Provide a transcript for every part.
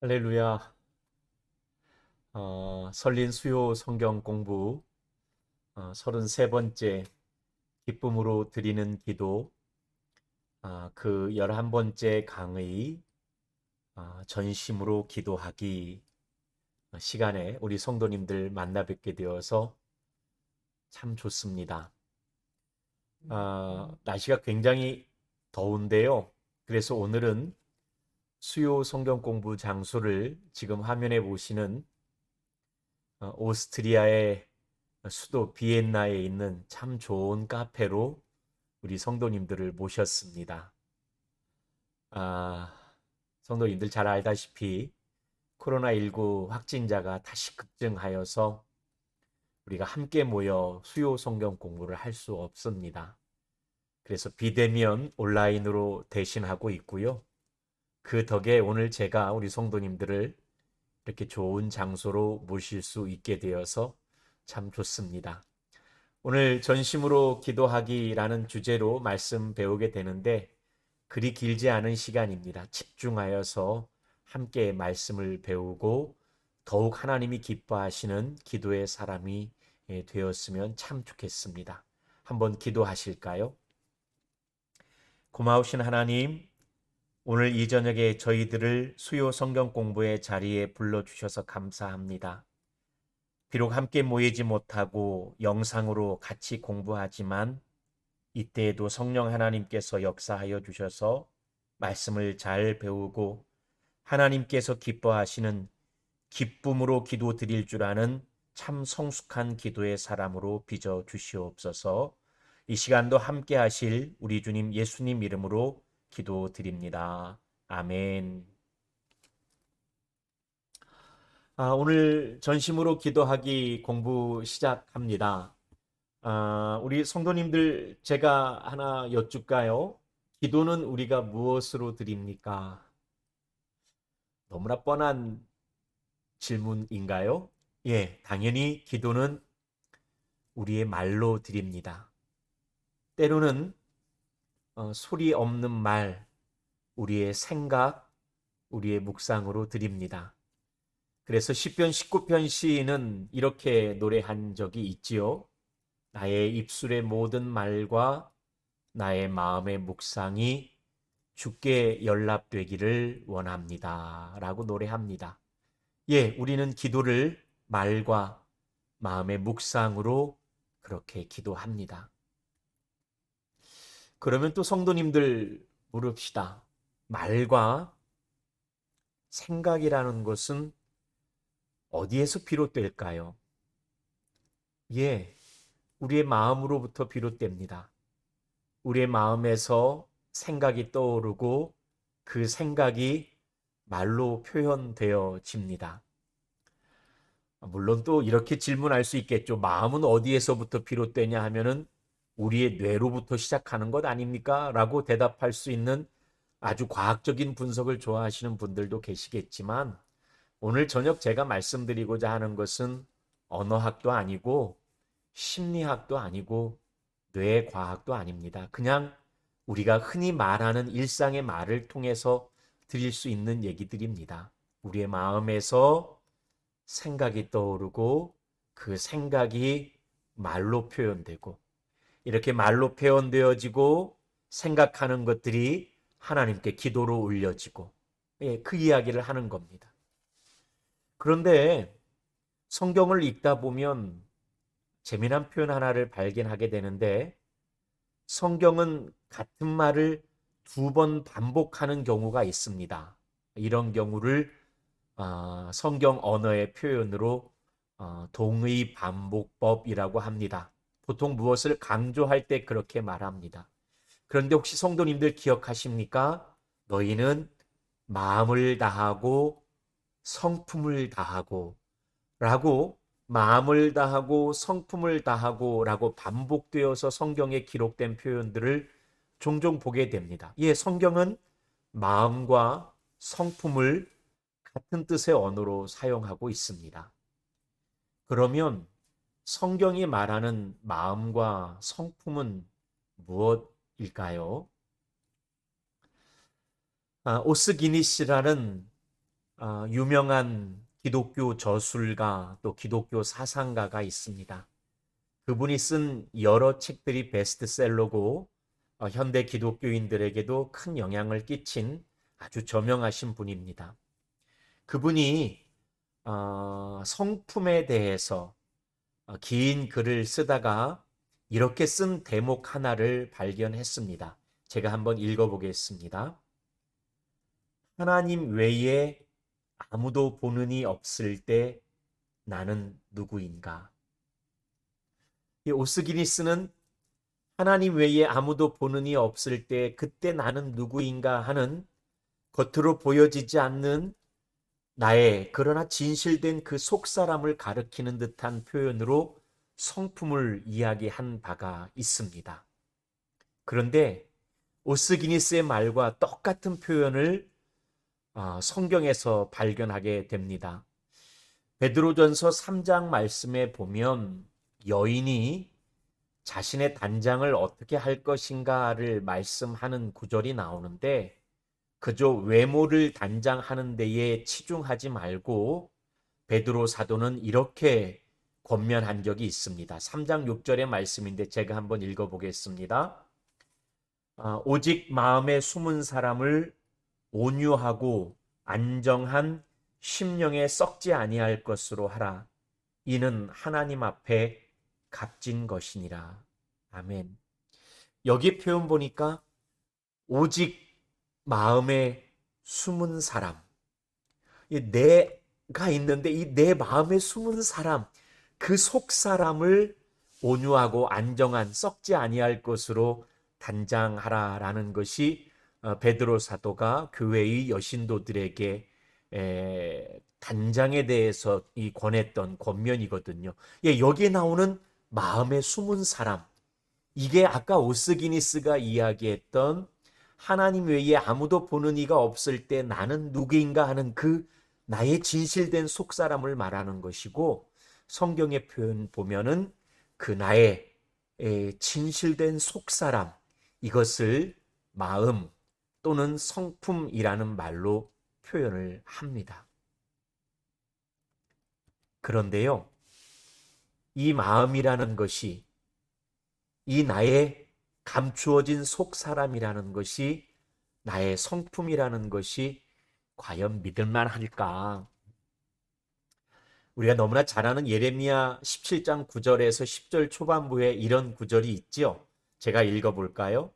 할렐루야. 설린 수요 성경 공부 33번째 기쁨으로 드리는 기도 그 11번째 강의 전심으로 기도하기 시간에 우리 성도님들 만나 뵙게 되어서 참 좋습니다. 날씨가 굉장히 더운데요. 그래서 오늘은 수요 성경 공부 장소를 지금 화면에 보시는 오스트리아의 수도 비엔나에 있는 참 좋은 카페로 우리 성도님들을 모셨습니다. 아, 성도님들 잘 알다시피 코로나19 확진자가 다시 급증하여서 우리가 함께 모여 수요 성경 공부를 할 수 없습니다. 그래서 비대면 온라인으로 대신하고 있고요. 그 덕에 오늘 제가 우리 성도님들을 이렇게 좋은 장소로 모실 수 있게 되어서 참 좋습니다. 오늘 전심으로 기도하기라는 주제로 말씀 배우게 되는데 그리 길지 않은 시간입니다. 집중하여서 함께 말씀을 배우고 더욱 하나님이 기뻐하시는 기도의 사람이 되었으면 참 좋겠습니다. 한번 기도하실까요? 고마우신 하나님, 오늘 이 저녁에 저희들을 수요 성경 공부의 자리에 불러주셔서 감사합니다. 비록 함께 모이지 못하고 영상으로 같이 공부하지만 이때에도 성령 하나님께서 역사하여 주셔서 말씀을 잘 배우고 하나님께서 기뻐하시는 기쁨으로 기도 드릴 줄 아는 참 성숙한 기도의 사람으로 빚어 주시옵소서. 이 시간도 함께 하실 우리 주님 예수님 이름으로 기도드립니다. 아멘. 오늘 전심으로 기도하기 공부 시작합니다. 우리 성도님들 제가 하나 여쭐까요? 기도는 우리가 무엇으로 드립니까? 너무나 뻔한 질문인가요? 예, 당연히 기도는 우리의 말로 드립니다. 때로는 소리 없는 말, 우리의 생각, 우리의 묵상으로 드립니다. 그래서 시편 19편 시인은 이렇게 노래한 적이 있지요. 나의 입술의 모든 말과 나의 마음의 묵상이 주께 연락되기를 원합니다. 라고 노래합니다. 예, 우리는 기도를 말과 마음의 묵상으로 그렇게 기도합니다. 그러면 또 성도님들 물읍시다. 말과 생각이라는 것은 어디에서 비롯될까요? 예, 우리의 마음으로부터 비롯됩니다. 우리의 마음에서 생각이 떠오르고 그 생각이 말로 표현되어집니다. 물론 또 이렇게 질문할 수 있겠죠. 마음은 어디에서부터 비롯되냐 하면은 우리의 뇌로부터 시작하는 것 아닙니까? 라고 대답할 수 있는 아주 과학적인 분석을 좋아하시는 분들도 계시겠지만 오늘 저녁 제가 말씀드리고자 하는 것은 언어학도 아니고 심리학도 아니고 뇌과학도 아닙니다. 그냥 우리가 흔히 말하는 일상의 말을 통해서 드릴 수 있는 얘기들입니다. 우리의 마음에서 생각이 떠오르고 그 생각이 말로 표현되고 이렇게 말로 표현되어지고 생각하는 것들이 하나님께 기도로 올려지고 그 이야기를 하는 겁니다. 그런데 성경을 읽다 보면 재미난 표현 하나를 발견하게 되는데 성경은 같은 말을 두 번 반복하는 경우가 있습니다. 이런 경우를 성경 언어의 표현으로 동의 반복법이라고 합니다. 보통 무엇을 강조할 때 그렇게 말합니다. 그런데 혹시 성도님들 기억하십니까? 너희는 마음을 다하고 성품을 다하고 라고 마음을 다하고 성품을 다하고 라고 반복되어서 성경에 기록된 표현들을 종종 보게 됩니다. 예, 성경은 마음과 성품을 같은 뜻의 언어로 사용하고 있습니다. 그러면 성경이 말하는 마음과 성품은 무엇일까요? 오스 기니스라는 유명한 기독교 저술가 또 기독교 사상가가 있습니다. 그분이 쓴 여러 책들이 베스트셀러고 현대 기독교인들에게도 큰 영향을 끼친 아주 저명하신 분입니다. 그분이 성품에 대해서 긴 글을 쓰다가 이렇게 쓴 대목 하나를 발견했습니다. 제가 한번 읽어보겠습니다. 하나님 외에 아무도 보는 이 없을 때 나는 누구인가? 이 오스기니스는 하나님 외에 아무도 보는 이 없을 때 그때 나는 누구인가 하는 겉으로 보여지지 않는 나의 그러나 진실된 그 속사람을 가리키는 듯한 표현으로 성품을 이야기한 바가 있습니다. 그런데 오스기니스의 말과 똑같은 표현을 성경에서 발견하게 됩니다. 베드로전서 3장 말씀에 보면 여인이 자신의 단장을 어떻게 할 것인가를 말씀하는 구절이 나오는데 그저 외모를 단장하는 데에 치중하지 말고 베드로 사도는 이렇게 권면한 적이 있습니다. 3장 6절의 말씀인데 제가 한번 읽어보겠습니다. 오직 마음에 숨은 사람을 온유하고 안정한 심령에 썩지 아니할 것으로 하라. 이는 하나님 앞에 값진 것이니라. 아멘. 여기 표현 보니까 오직 마음에 숨은 사람. 내가 있는데 이 내 마음에 숨은 사람, 그 속 사람을 온유하고 안정한 썩지 아니할 것으로 단장하라라는 것이 베드로 사도가 교회의 여신도들에게 단장에 대해서 이 권했던 권면이거든요. 예, 여기에 나오는 마음에 숨은 사람, 이게 아까 오스기니스가 이야기했던 하나님 외에 아무도 보는 이가 없을 때 나는 누구인가 하는 그 나의 진실된 속사람을 말하는 것이고, 성경의 표현 보면은 그 나의 진실된 속사람, 이것을 마음 또는 성품이라는 말로 표현을 합니다. 그런데요, 이 마음이라는 것이, 이 나의 감추어진 속사람이라는 것이, 나의 성품이라는 것이 과연 믿을만 할까? 우리가 너무나 잘 아는 예레미야 17장 9절에서 10절 초반부에 이런 구절이 있죠. 제가 읽어볼까요?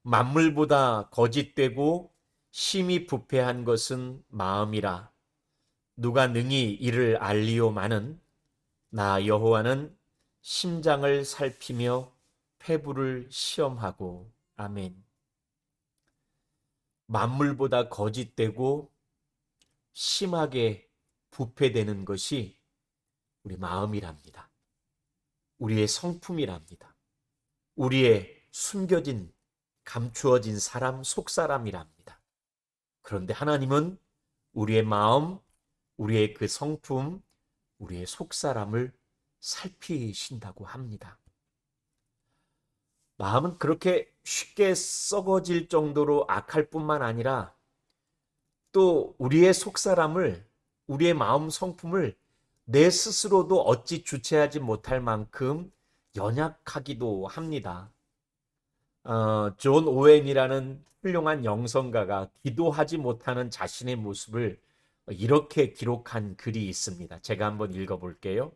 만물보다 거짓되고 심히 부패한 것은 마음이라. 누가 능히 이를 알리오마는 나 여호와는 심장을 살피며 폐부를 시험하고. 아멘. 만물보다 거짓되고 심하게 부패되는 것이 우리 마음이랍니다. 우리의 성품이랍니다. 우리의 숨겨진 감추어진 사람, 속사람이랍니다. 그런데 하나님은 우리의 마음, 우리의 그 성품, 우리의 속사람을 살피신다고 합니다. 마음은 그렇게 쉽게 썩어질 정도로 악할 뿐만 아니라 또 우리의 속사람을, 우리의 마음 성품을 내 스스로도 어찌 주체하지 못할 만큼 연약하기도 합니다. 존 오웬이라는 훌륭한 영성가가 기도하지 못하는 자신의 모습을 이렇게 기록한 글이 있습니다. 제가 한번 읽어볼게요.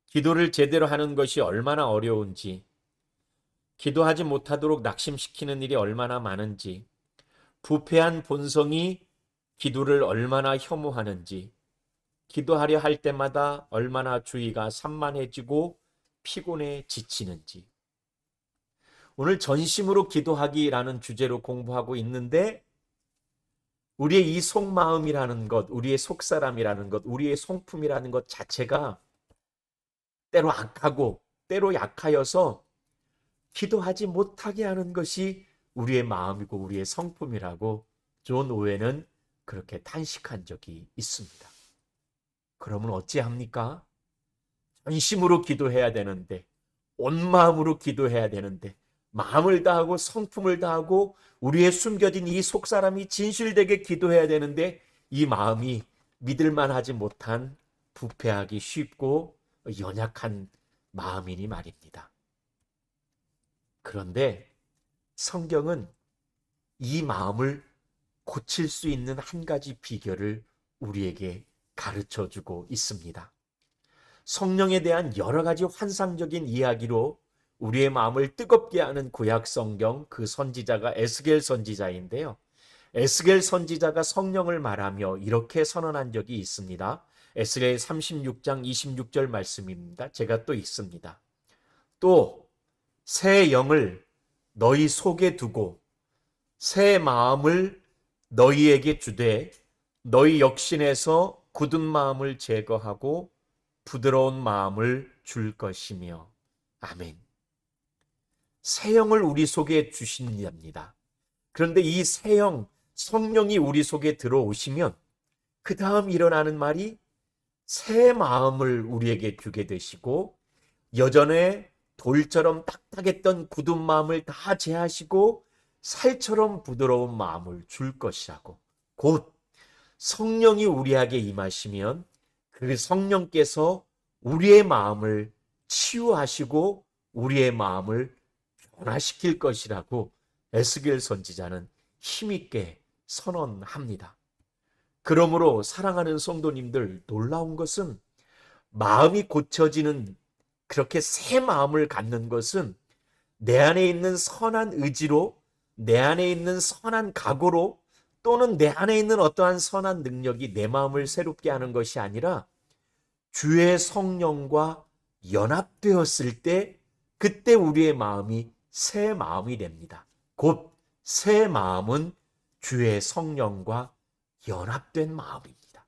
기도를 제대로 하는 것이 얼마나 어려운지, 기도하지 못하도록 낙심시키는 일이 얼마나 많은지, 부패한 본성이 기도를 얼마나 혐오하는지, 기도하려 할 때마다 얼마나 주의가 산만해지고 피곤해 지치는지. 오늘 전심으로 기도하기라는 주제로 공부하고 있는데 우리의 이 속마음이라는 것, 우리의 속사람이라는 것, 우리의 성품이라는 것 자체가 때로 악하고 때로 약하여서 기도하지 못하게 하는 것이 우리의 마음이고 우리의 성품이라고 존 오웬은 그렇게 탄식한 적이 있습니다. 그러면 어찌합니까? 전심으로 기도해야 되는데, 온 마음으로 기도해야 되는데, 마음을 다하고 성품을 다하고 우리의 숨겨진 이 속사람이 진실되게 기도해야 되는데, 이 마음이 믿을만 하지 못한 부패하기 쉽고 연약한 마음이니 말입니다. 그런데 성경은 이 마음을 고칠 수 있는 한 가지 비결을 우리에게 가르쳐 주고 있습니다. 성령에 대한 여러 가지 환상적인 이야기로 우리의 마음을 뜨겁게 하는 구약 성경, 그 선지자가 에스겔 선지자인데요. 에스겔 선지자가 성령을 말하며 이렇게 선언한 적이 있습니다. 에스겔 36장 26절 말씀입니다. 제가 또 읽습니다. 또 새 영을 너희 속에 두고 새 마음을 너희에게 주되 너희 역신에서 굳은 마음을 제거하고 부드러운 마음을 줄 것이며. 아멘. 새 영을 우리 속에 주신답니다. 그런데 이 새 영, 성령이 우리 속에 들어오시면 그 다음 일어나는 말이 새 마음을 우리에게 주게 되시고 여전에 돌처럼 딱딱했던 굳은 마음을 다 제하시고 살처럼 부드러운 마음을 줄 것이라고. 곧 성령이 우리에게 임하시면 그 성령께서 우리의 마음을 치유하시고 우리의 마음을 변화시킬 것이라고 에스겔 선지자는 힘있게 선언합니다. 그러므로 사랑하는 성도님들, 놀라운 것은 마음이 고쳐지는, 그렇게 새 마음을 갖는 것은 내 안에 있는 선한 의지로, 내 안에 있는 선한 각오로, 또는 내 안에 있는 어떠한 선한 능력이 내 마음을 새롭게 하는 것이 아니라 주의 성령과 연합되었을 때 그때 우리의 마음이 새 마음이 됩니다. 곧 새 마음은 주의 성령과 연합된 마음입니다.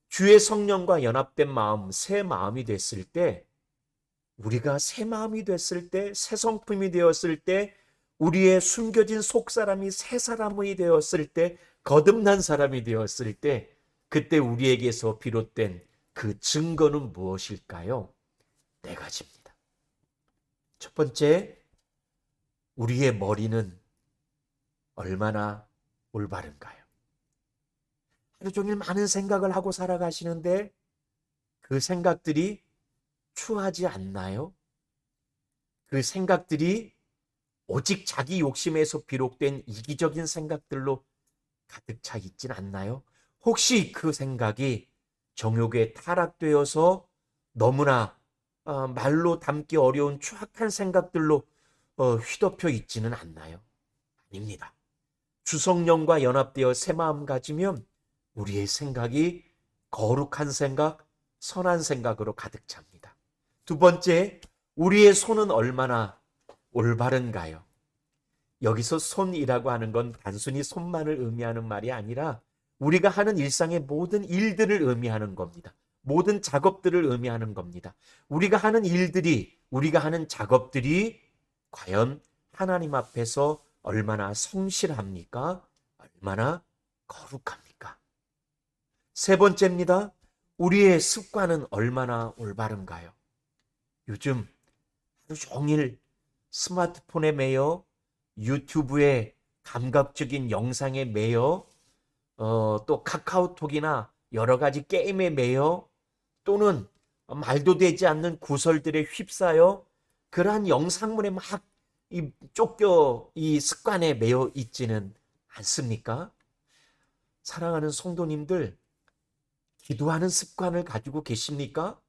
주의 성령과 연합된 마음, 새 마음이 됐을 때, 우리가 새 마음이 됐을 때, 새 성품이 되었을 때, 우리의 숨겨진 속사람이 새 사람이 되었을 때, 거듭난 사람이 되었을 때, 그때 우리에게서 비롯된 그 증거는 무엇일까요? 네 가지입니다. 첫 번째, 우리의 머리는 얼마나 올바른가요? 하루 종일 많은 생각을 하고 살아가시는데 그 생각들이 추하지 않나요? 그 생각들이 오직 자기 욕심에서 비롯된 이기적인 생각들로 가득 차 있진 않나요? 혹시 그 생각이 정욕에 타락되어서 너무나 말로 담기 어려운 추악한 생각들로 휘덮여 있지는 않나요? 아닙니다. 주성령과 연합되어 새 마음 가지면 우리의 생각이 거룩한 생각, 선한 생각으로 가득 찹니다. 두 번째, 우리의 손은 얼마나 올바른가요? 여기서 손이라고 하는 건 단순히 손만을 의미하는 말이 아니라 우리가 하는 일상의 모든 일들을 의미하는 겁니다. 모든 작업들을 의미하는 겁니다. 우리가 하는 일들이, 우리가 하는 작업들이 과연 하나님 앞에서 얼마나 성실합니까? 얼마나 거룩합니까? 세 번째입니다. 우리의 습관은 얼마나 올바른가요? 요즘 하루 종일 스마트폰에 매여 유튜브에 감각적인 영상에 매여 또 카카오톡이나 여러 가지 게임에 매여 또는 말도 되지 않는 구설들에 휩싸여 그러한 영상물에 막 쫓겨 이 습관에 매여 있지는 않습니까? 사랑하는 성도님들, 기도하는 습관을 가지고 계십니까?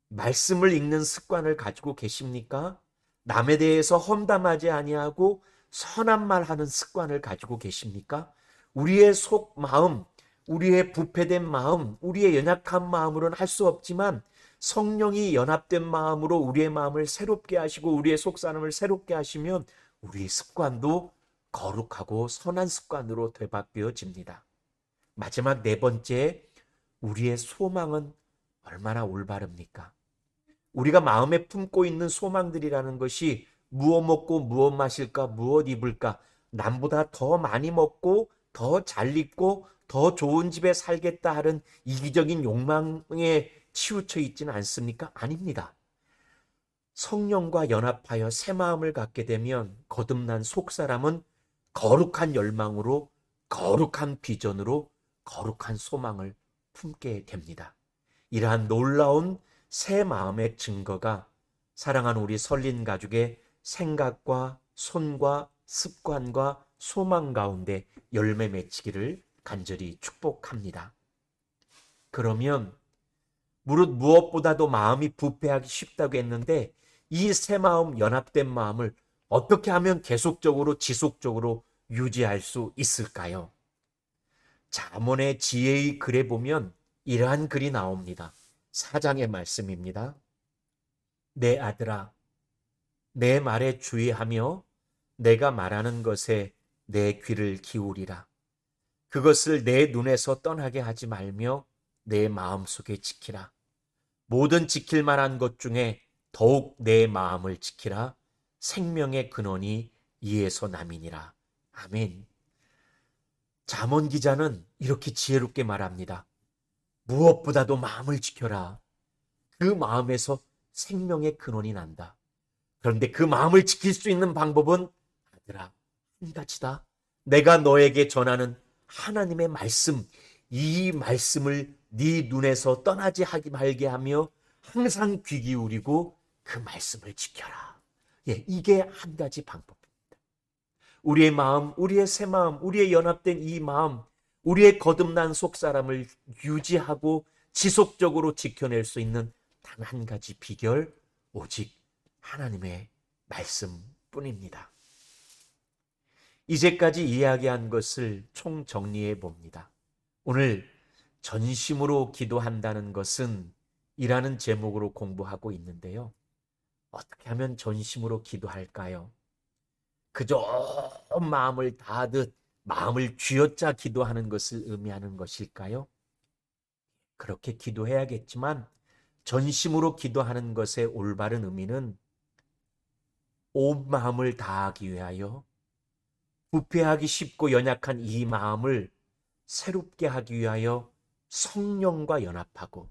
말씀을 읽는 습관을 가지고 계십니까? 남에 대해서 험담하지 아니하고 선한 말 하는 습관을 가지고 계십니까? 우리의 속 마음, 우리의 부패된 마음, 우리의 연약한 마음으로는 할 수 없지만 성령이 연합된 마음으로 우리의 마음을 새롭게 하시고 우리의 속사람을 새롭게 하시면 우리의 습관도 거룩하고 선한 습관으로 되바뀌어집니다. 마지막 네 번째, 우리의 소망은 얼마나 올바릅니까? 우리가 마음에 품고 있는 소망들이라는 것이 무엇 먹고 무엇 마실까, 무엇 입을까, 남보다 더 많이 먹고 더 잘 입고 더 좋은 집에 살겠다 하는 이기적인 욕망에 치우쳐 있지는 않습니까? 아닙니다. 성령과 연합하여 새 마음을 갖게 되면 거듭난 속사람은 거룩한 열망으로, 거룩한 비전으로, 거룩한 소망을 품게 됩니다. 이러한 놀라운 새 마음의 증거가 사랑하는 우리 설린 가족의 생각과 손과 습관과 소망 가운데 열매 맺히기를 간절히 축복합니다. 그러면 무엇보다도 마음이 부패하기 쉽다고 했는데 이 새 마음, 연합된 마음을 어떻게 하면 계속적으로 지속적으로 유지할 수 있을까요? 잠언의 지혜의 글에 보면 이러한 글이 나옵니다. 4장의 말씀입니다. 내 아들아, 내 말에 주의하며 내가 말하는 것에 내 귀를 기울이라. 그것을 내 눈에서 떠나게 하지 말며 내 마음속에 지키라. 모든 지킬 만한 것 중에 더욱 내 마음을 지키라. 생명의 근원이 이에서 남이니라. 아멘. 잠언 기자는 이렇게 지혜롭게 말합니다. 무엇보다도 마음을 지켜라. 그 마음에서 생명의 근원이 난다. 그런데 그 마음을 지킬 수 있는 방법은 아들아, 한 가지다. 내가 너에게 전하는 하나님의 말씀, 이 말씀을 네 눈에서 떠나지 말게 하며 항상 귀 기울이고 그 말씀을 지켜라. 예, 이게 한 가지 방법입니다. 우리의 마음, 우리의 새 마음, 우리의 연합된 이 마음, 우리의 거듭난 속사람을 유지하고 지속적으로 지켜낼 수 있는 단 한 가지 비결, 오직 하나님의 말씀뿐입니다. 이제까지 이야기한 것을 총정리해 봅니다. 오늘 전심으로 기도한다는 것은 이라는 제목으로 공부하고 있는데요. 어떻게 하면 전심으로 기도할까요? 그저 마음을 다하듯 마음을 쥐어짜 기도하는 것을 의미하는 것일까요? 그렇게 기도해야겠지만 전심으로 기도하는 것의 올바른 의미는 온 마음을 다하기 위하여 부패하기 쉽고 연약한 이 마음을 새롭게 하기 위하여 성령과 연합하고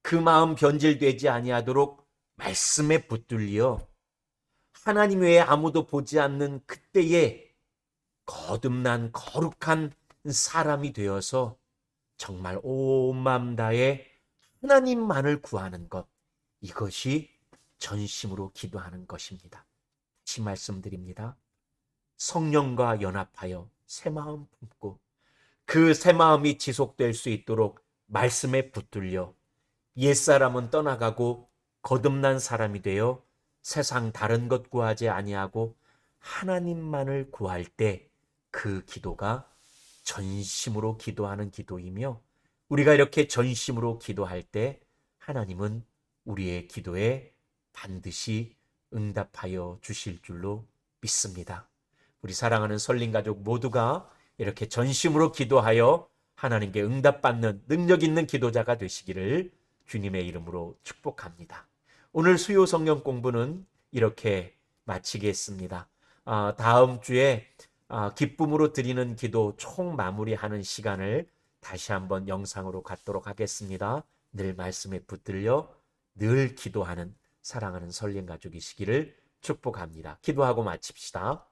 그 마음 변질되지 아니하도록 말씀에 붙들려 하나님 외에 아무도 보지 않는 그때에 거듭난 거룩한 사람이 되어서 정말 온 마음 다해 하나님만을 구하는 것, 이것이 전심으로 기도하는 것입니다. 다시 말씀드립니다. 성령과 연합하여 새 마음 품고 그 새 마음이 지속될 수 있도록 말씀에 붙들려 옛사람은 떠나가고 거듭난 사람이 되어 세상 다른 것 구하지 아니하고 하나님만을 구할 때 그 기도가 전심으로 기도하는 기도이며 우리가 이렇게 전심으로 기도할 때 하나님은 우리의 기도에 반드시 응답하여 주실 줄로 믿습니다. 우리 사랑하는 설린 가족 모두가 이렇게 전심으로 기도하여 하나님께 응답받는 능력 있는 기도자가 되시기를 주님의 이름으로 축복합니다. 오늘 수요 성경 공부는 이렇게 마치겠습니다. 다음 주에 기쁨으로 드리는 기도 총 마무리하는 시간을 다시 한번 영상으로 갖도록 하겠습니다. 늘 말씀에 붙들려 늘 기도하는 사랑하는 설린 가족이시기를 축복합니다. 기도하고 마칩시다.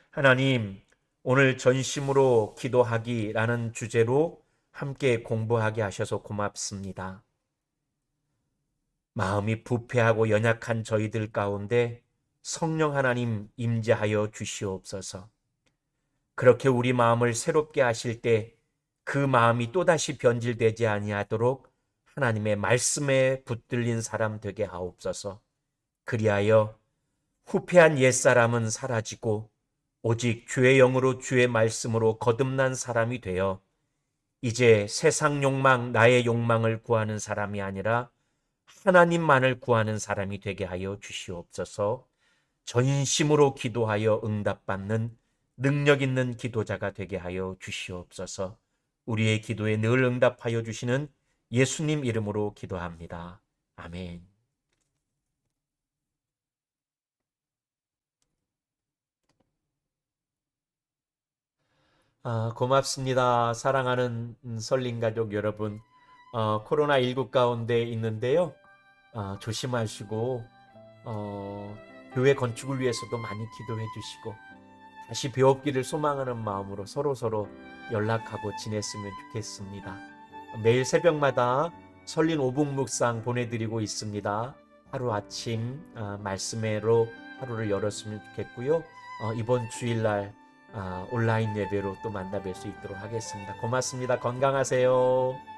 하나님, 오늘 전심으로 기도하기라는 주제로 함께 공부하게 하셔서 고맙습니다. 마음이 부패하고 연약한 저희들 가운데 성령 하나님 임재하여 주시옵소서. 그렇게 우리 마음을 새롭게 하실 때 그 마음이 또다시 변질되지 아니하도록 하나님의 말씀에 붙들린 사람 되게 하옵소서. 그리하여 후패한 옛사람은 사라지고 오직 주의 영으로 주의 말씀으로 거듭난 사람이 되어 이제 세상 욕망, 나의 욕망을 구하는 사람이 아니라 하나님만을 구하는 사람이 되게 하여 주시옵소서. 전심으로 기도하여 응답받는 능력 있는 기도자가 되게 하여 주시옵소서. 우리의 기도에 늘 응답하여 주시는 예수님 이름으로 기도합니다. 아멘. 고맙습니다. 사랑하는 설린 가족 여러분. 코로나19 가운데 있는데요. 조심하시고, 교회 건축을 위해서도 많이 기도해 주시고, 다시 배웠기를 소망하는 마음으로 서로 연락하고 지냈으면 좋겠습니다. 매일 새벽마다 설린 오북 묵상 보내드리고 있습니다. 하루 아침 말씀회로 하루를 열었으면 좋겠고요. 이번 주일날 온라인 예배로 또 만나 뵐 수 있도록 하겠습니다. 고맙습니다. 건강하세요.